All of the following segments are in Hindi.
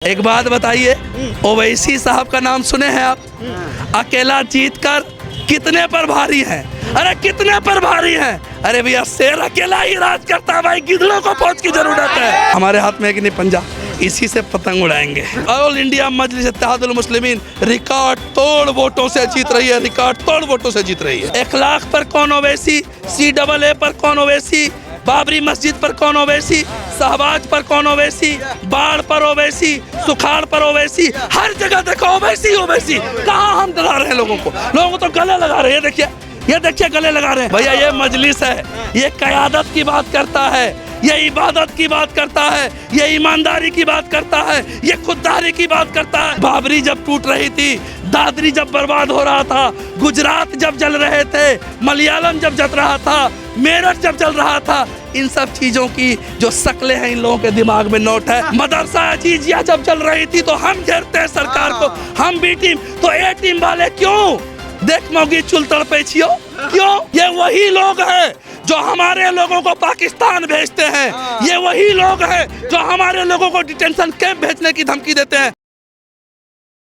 एक बात बताइए, ओवैसी साहब का नाम सुने हैं आप? अकेला जीतकर कितने पर भारी हैं? अरे कितने पर भारी हैं? अरे भैया शेर अकेला ही राज करता है भाई, गिद्धड़ों को फौज की जरूरत है। हमारे हाथ में एक नहीं पंजा, इसी से पतंग उड़ाएंगे। ऑल इंडिया मजलिस इत्तेहादुल मुस्लिमीन रिकॉर्ड तोड़ वोटों से जीत रही है, रिकॉर्ड तोड़ वोटों से जीत रही है। 1 लाख पर कौन ओवैसी, CAA पर कौन ओवैसी, बाबरी मस्जिद पर कौन ओवैसी, शहबाज पर कौन ओवैसी, बाढ़ पर ओवैसी, सुखाड़ पर ओवैसी, हर जगह देखो ओवैसी ओवैसी। कहाँ हम डरा रहे हैं लोगों को तो गले लगा रहे हैं। ये देखिए गले लगा रहे हैं। भैया ये मजलिस है, ये क़यादत की बात करता है, ये इबादत की बात करता है, ये ईमानदारी की बात करता है, ये खुददारी की बात करता है। बाबरी जब टूट रही थी, दादरी जब बर्बाद हो रहा था, गुजरात जब जल रहे थे, मलयालम जब जल रहा था, मेरठ जब जल रहा था, इन सब चीजों की जो शक्लें हैं इन लोगों के दिमाग में नोट है। मदरसा अजीजिया जब चल रही थी तो हम घेरते हैं सरकार को, हम बी टीम तो ए टीम वाले क्यों? देख मोगी चुल तड़पे छियो क्यों? ये वही लोग हैं जो हमारे लोगों को पाकिस्तान भेजते हैं, ये वही लोग हैं जो हमारे लोगों को डिटेंशन कैंप भेजने की धमकी देते हैं।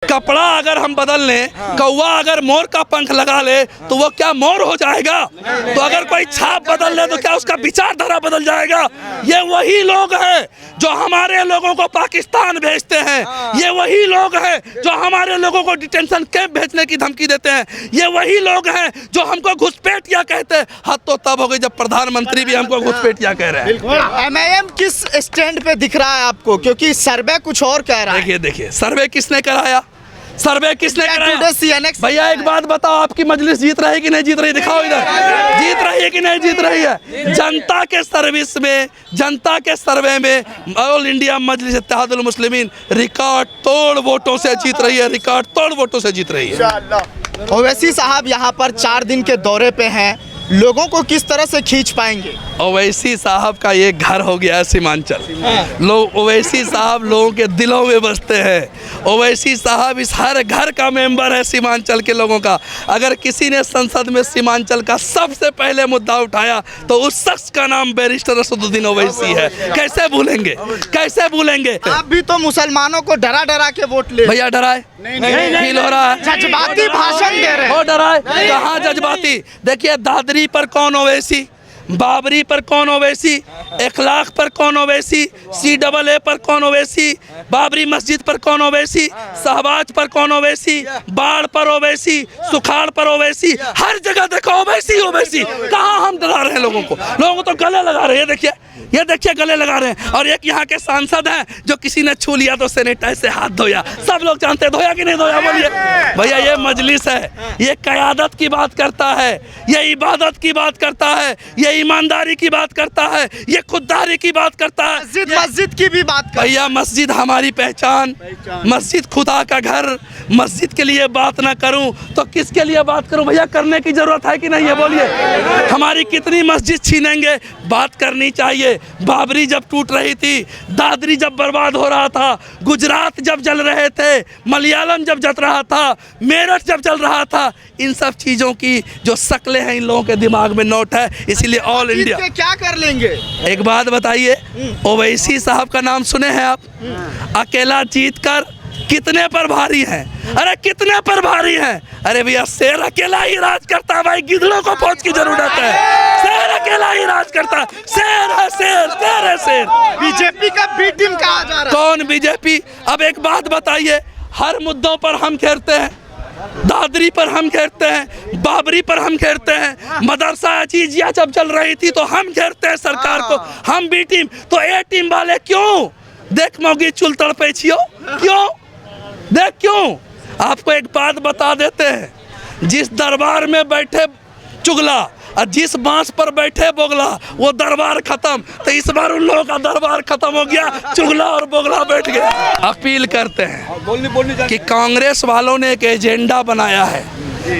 कपड़ा अगर हम बदल लें, कौवा अगर मोर का पंख लगा ले तो वो क्या मोर हो जाएगा? तो अगर कोई छाप बदल ले तो क्या उसका विचारधारा बदल जाएगा? ये वही लोग हैं जो हमारे लोगों को पाकिस्तान भेजते हैं, ये वही लोग हैं जो हमारे लोगों को डिटेंशन कैंप भेजने की धमकी देते हैं, ये वही लोग हैं जो हमको घुसपैठिया कहते हैं। हद तो तब हो गई जब प्रधानमंत्री भी हमको घुसपैठिया कह रहे हैं। MIM किस स्टैंड पे दिख रहा है आपको? क्योंकि सर्वे कुछ और कह रहा है। देखिए सर्वे किसने कराया? सर्वे किसने कराया? भैया एक बात बताओ, आपकी मजलिस जीत रही है कि नहीं जीत रही? दिखाओ इधर, जीत रही है कि नहीं जीत रही है? जनता के सर्विस में, जनता के सर्वे में ऑल इंडिया मजलिस इत्तेहादुल मुस्लिमीन रिकॉर्ड तोड़ वोटों से जीत रही है, रिकॉर्ड तोड़ वोटों से जीत रही है। ओवैसी साहब यहाँ पर 4 दिन के दौरे पे हैं, लोगों को किस तरह से खींच पाएंगे? ओवैसी साहब का ये घर हो गया है सीमांचल। लोग ओवैसी साहब लोगों के दिलों में बसते हैं। ओवैसी साहब इस हर घर का मेंबर है सीमांचल के लोगों का। अगर किसी ने संसद में सीमांचल का सबसे पहले मुद्दा उठाया तो उस शख्स का नाम बैरिस्टर असदुद्दीन ओवैसी है। कैसे भूलेंगे, कैसे भूलेंगे? आप भी तो मुसलमानों को डरा डरा के वोट ले। भैया डराए फील हो रहा है, जज्बाती भाषण दे रहे हैं। हो डराए कहाँ जज्बाती? देखिए दादरी पर कौन ओवैसी, बाबरी पर कौन ओवैसी, 1 लाख पर कौन ओवैसी, CAA पर कौन ओवैसी, बाबरी मस्जिद पर कौन ओवैसी, शहबाज पर कौन ओवैसी, बाढ़ पर ओवैसी, सुखाड़ पर ओवैसी, हर जगह देखो ओवैसी ओवैसी। कहाँ हम डरा रहे हैं लोगों को तो गले लगा रहे हैं। ये देखिए गले लगा रहे हैं। और एक यहाँ के सांसद हैं जो किसी ने छू लिया तो सैनिटाइज से हाथ धोया। सब लोग जानते हैं, धोया कि नहीं धोया? बोलिए भैया ये मजलिस है, ये क़यादत की बात करता है, ये इबादत की बात करता है, ये ईमानदारी की बात करता है, ये खुददारी की बात करता है। मस्जिद की भी बात कर। भैया मस्जिद हमारी पहचान, मस्जिद खुदा का घर। मस्जिद के लिए बात ना करूं तो किसके लिए बात करूं? भैया करने की जरूरत है कि नहीं है? बोलिए हमारी कितनी मस्जिद छीनेंगे? बात करनी चाहिए। बाबरी जब टूट रही थी, दादरी जब बर्बाद हो रहा था, गुजरात जब जल रहे थे, मलयालम जब जल रहा था, मेरठ जब जल रहा था, इन सब चीजों की जो शक्लें हैं इन लोगों के दिमाग में नोट है। इसीलिए ऑल इंडिया क्या कर लेंगे? एक बात बताइए, ओवैसी साहब का नाम सुने हैं आप? अकेला जीतकर कितने पर भारी हैं? अरे कितने पर भारी हैं? अरे भैया शेर अकेला ही राज करता है भाई, गिद्धड़ों को फौज की जरूरत है। शेर अकेला ही राज करता है, शेर है शेर, शेर है शेर। बीजेपी का बी टीम कहा जा रहा है। कौन बीजेपी? अब एक बात बताइए, हर मुद्दों पर हम घेरते हैं, दादरी पर हम घेरते हैं, बाबरी पर हम घेरते हैं, मदरसा अजीजिया जब चल रही थी तो हम घेरते हैं सरकार को, हम बी टीम तो ए टीम वाले क्यों? देख मोगी चुल तड़पे छियो क्यों? देख क्यों? आपको एक बात बता देते हैं, जिस दरबार में बैठे चुगला और जिस बांस पर बैठे बोगला, वो दरबार खत्म। तो इस बार उन लोगों का दरबार खत्म हो गया, चुगला और बोगला बैठ गया। अपील करते हैं कि कांग्रेस वालों ने एक एजेंडा बनाया है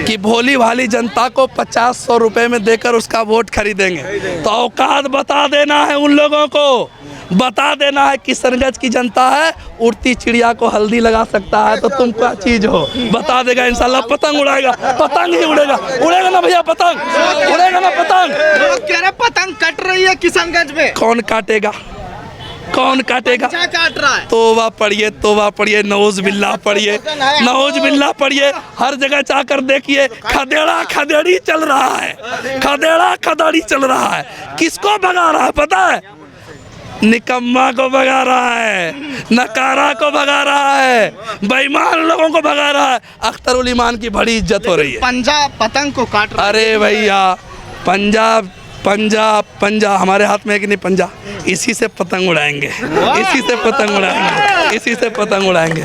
कि भोली भाली जनता को 50-100 रुपए में देकर उसका वोट खरीदेंगे। तो औकात बता देना है उन लोगों को, बता देना है किशनगंज की जनता है, उड़ती चिड़िया को हल्दी लगा सकता है तो तुम क्या चीज हो? बता देगा इंशाल्लाह। पतंग उड़ाएगा, पतंग ही उड़ेगा। उड़ेगा ना भैया पतंग? उड़ेगा ना पतंग? लोग कह रहे पतंग कट रही है किशनगंज में। कौन काटेगा? कौन काटेगा? क्या काट रहा है? तोबा पढ़िए, नौज बिल्ला पढ़िए, नौज बिल्ला पढ़िए। हर जगह जाकर देखिए खदेड़ा खदेड़ी चल रहा है, खदेड़ा खदेड़ी चल रहा है। किसको भगा रहा है पता है? निकम्मा को भगा रहा है, नकारा को भगा रहा है, बेईमान लोगों को भगा रहा है। अख्तर उल ईमान की बड़ी इज्जत हो रही है। पंजाब पतंग को काट रहा है। अरे भैया पंजा हमारे हाथ में है कि नहीं? पंजा, इसी से पतंग उड़ाएंगे, इसी से पतंग उड़ाएंगे, इसी से पतंग उड़ाएंगे।